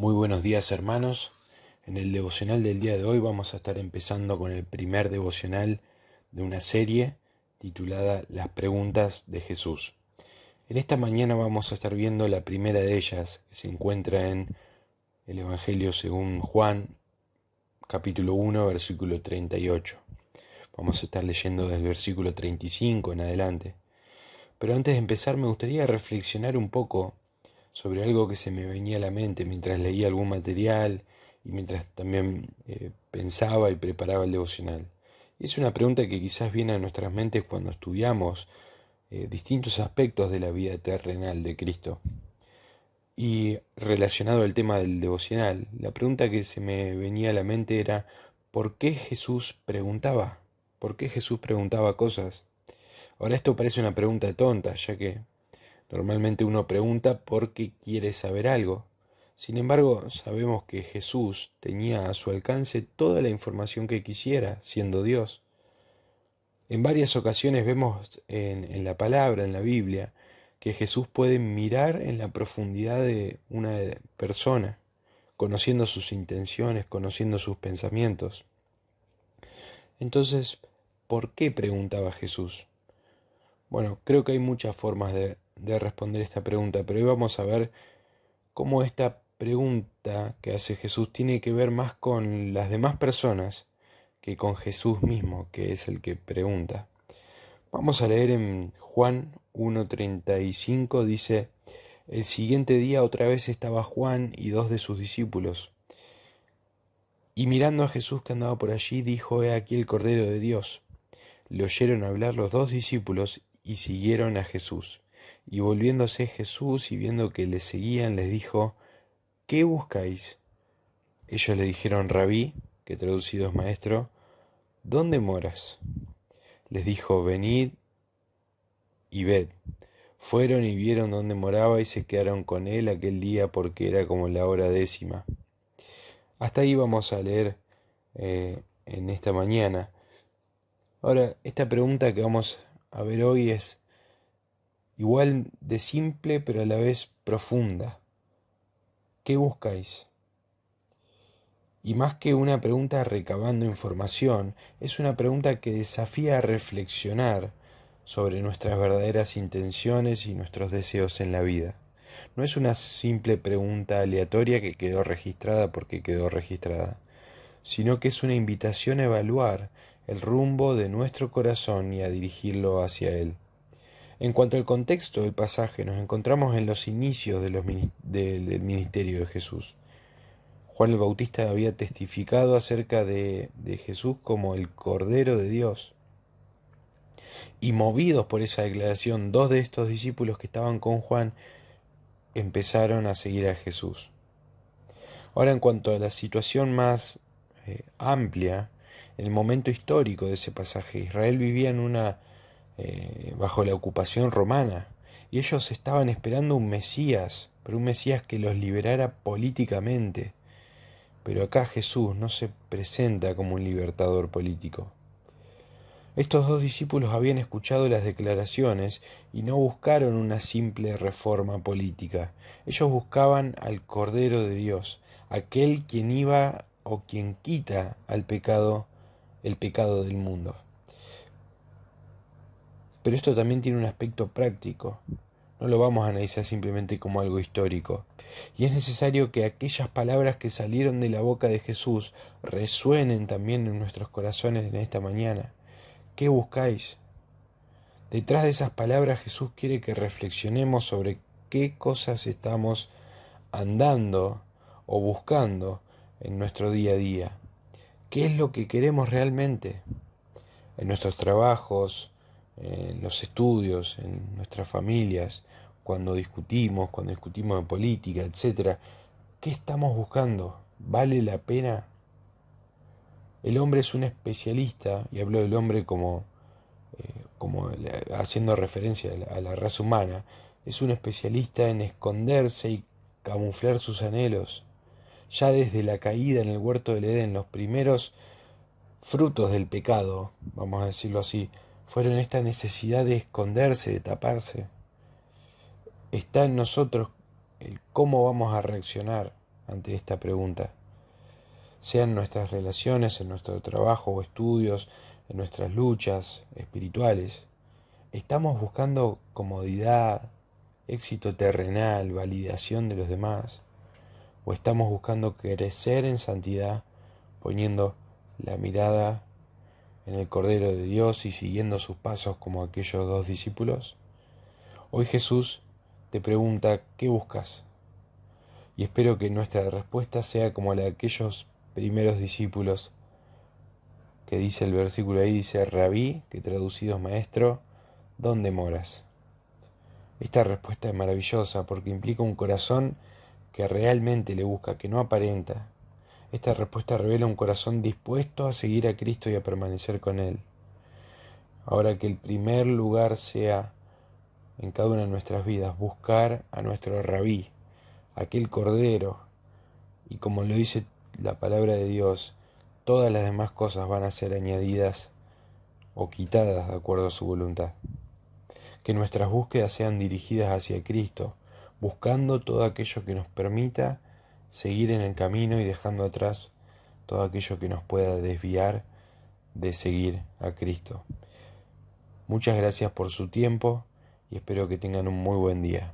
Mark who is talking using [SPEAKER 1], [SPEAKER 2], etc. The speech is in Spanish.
[SPEAKER 1] Muy buenos días, hermanos. En el devocional del día de hoy vamos a estar empezando con el primer devocional de una serie titulada Las preguntas de Jesús. En esta mañana vamos a estar viendo la primera de ellas, que se encuentra en el Evangelio según Juan, capítulo 1, versículo 38. Vamos a estar leyendo desde el versículo 35 en adelante. Pero antes de empezar me gustaría reflexionar un poco sobre algo que se me venía a la mente mientras leía algún material y mientras también pensaba y preparaba el devocional. Y es una pregunta que quizás viene a nuestras mentes cuando estudiamos distintos aspectos de la vida terrenal de Cristo. Y relacionado al tema del devocional, la pregunta que se me venía a la mente era, ¿por qué Jesús preguntaba? ¿Por qué Jesús preguntaba cosas? Ahora esto parece una pregunta tonta, ya que normalmente uno pregunta porque quiere saber algo. Sin embargo, sabemos que Jesús tenía a su alcance toda la información que quisiera, siendo Dios. En varias ocasiones vemos en la palabra, en la Biblia, que Jesús puede mirar en la profundidad de una persona, conociendo sus intenciones, conociendo sus pensamientos. Entonces, ¿por qué preguntaba Jesús? Bueno, creo que hay muchas formas de responder esta pregunta, pero hoy vamos a ver cómo esta pregunta que hace Jesús tiene que ver más con las demás personas que con Jesús mismo, que es el que pregunta. Vamos a leer en Juan 1:35, dice, el siguiente día otra vez estaba Juan y dos de sus discípulos, y mirando a Jesús que andaba por allí, dijo, he aquí el Cordero de Dios. Le oyeron hablar los dos discípulos y siguieron a Jesús. Y volviéndose Jesús y viendo que le seguían, les dijo, ¿qué buscáis? Ellos le dijeron, Rabí, que traducido es maestro, ¿dónde moras? Les dijo, venid y ved. Fueron y vieron dónde moraba y se quedaron con él aquel día porque era como la hora 10. Hasta ahí vamos a leer en esta mañana. Ahora, esta pregunta que vamos a ver hoy es igual de simple pero a la vez profunda. ¿Qué buscáis? Y más que una pregunta recabando información, es una pregunta que desafía a reflexionar sobre nuestras verdaderas intenciones y nuestros deseos en la vida. No es una simple pregunta aleatoria que quedó registrada porque quedó registrada, sino que es una invitación a evaluar el rumbo de nuestro corazón y a dirigirlo hacia él. En cuanto al contexto del pasaje, nos encontramos en los inicios del ministerio de Jesús. Juan el Bautista había testificado acerca de Jesús como el Cordero de Dios. Y movidos por esa declaración, dos de estos discípulos que estaban con Juan empezaron a seguir a Jesús. Ahora, en cuanto a la situación más amplia, el momento histórico de ese pasaje, Israel vivía bajo la ocupación romana y ellos estaban esperando un Mesías, pero un Mesías que los liberara políticamente. Pero acá Jesús no se presenta como un libertador político. Estos dos discípulos habían escuchado las declaraciones y no buscaron una simple reforma política. Ellos buscaban al Cordero de Dios, aquel quien iba o quien quita al pecado, el pecado del mundo. Pero esto también tiene un aspecto práctico. No lo vamos a analizar simplemente como algo histórico. Y es necesario que aquellas palabras que salieron de la boca de Jesús resuenen también en nuestros corazones en esta mañana. ¿Qué buscáis? Detrás de esas palabras Jesús quiere que reflexionemos sobre qué cosas estamos andando o buscando en nuestro día a día. ¿Qué es lo que queremos realmente en nuestros trabajos, en los estudios, en nuestras familias, cuando discutimos de política, etcétera? ¿Qué estamos buscando? ¿Vale la pena? El hombre es un especialista, y hablo del hombre como haciendo referencia a la raza humana, es un especialista en esconderse y camuflar sus anhelos. Ya desde la caída en el huerto del Edén, los primeros frutos del pecado, vamos a decirlo así, fueron esta necesidad de esconderse, de taparse. Está en nosotros el cómo vamos a reaccionar ante esta pregunta? Sean nuestras relaciones, en nuestro trabajo o estudios, en nuestras luchas espirituales. ¿Estamos buscando comodidad, éxito terrenal, validación de los demás? ¿O estamos buscando crecer en santidad, poniendo la mirada en el Cordero de Dios y siguiendo sus pasos como aquellos dos discípulos? Hoy Jesús te pregunta, ¿qué buscas? Y espero que nuestra respuesta sea como la de aquellos primeros discípulos, que dice el versículo ahí, dice, Rabí, que traducido es maestro, ¿dónde moras? Esta respuesta es maravillosa porque implica un corazón que realmente le busca, que no aparenta. Esta respuesta revela un corazón dispuesto a seguir a Cristo y a permanecer con Él. Ahora que el primer lugar sea en cada una de nuestras vidas, buscar a nuestro Rabí, aquel Cordero, y como lo dice la palabra de Dios, todas las demás cosas van a ser añadidas o quitadas de acuerdo a su voluntad. Que nuestras búsquedas sean dirigidas hacia Cristo, buscando todo aquello que nos permita seguir en el camino y dejando atrás todo aquello que nos pueda desviar de seguir a Cristo. Muchas gracias por su tiempo y espero que tengan un muy buen día.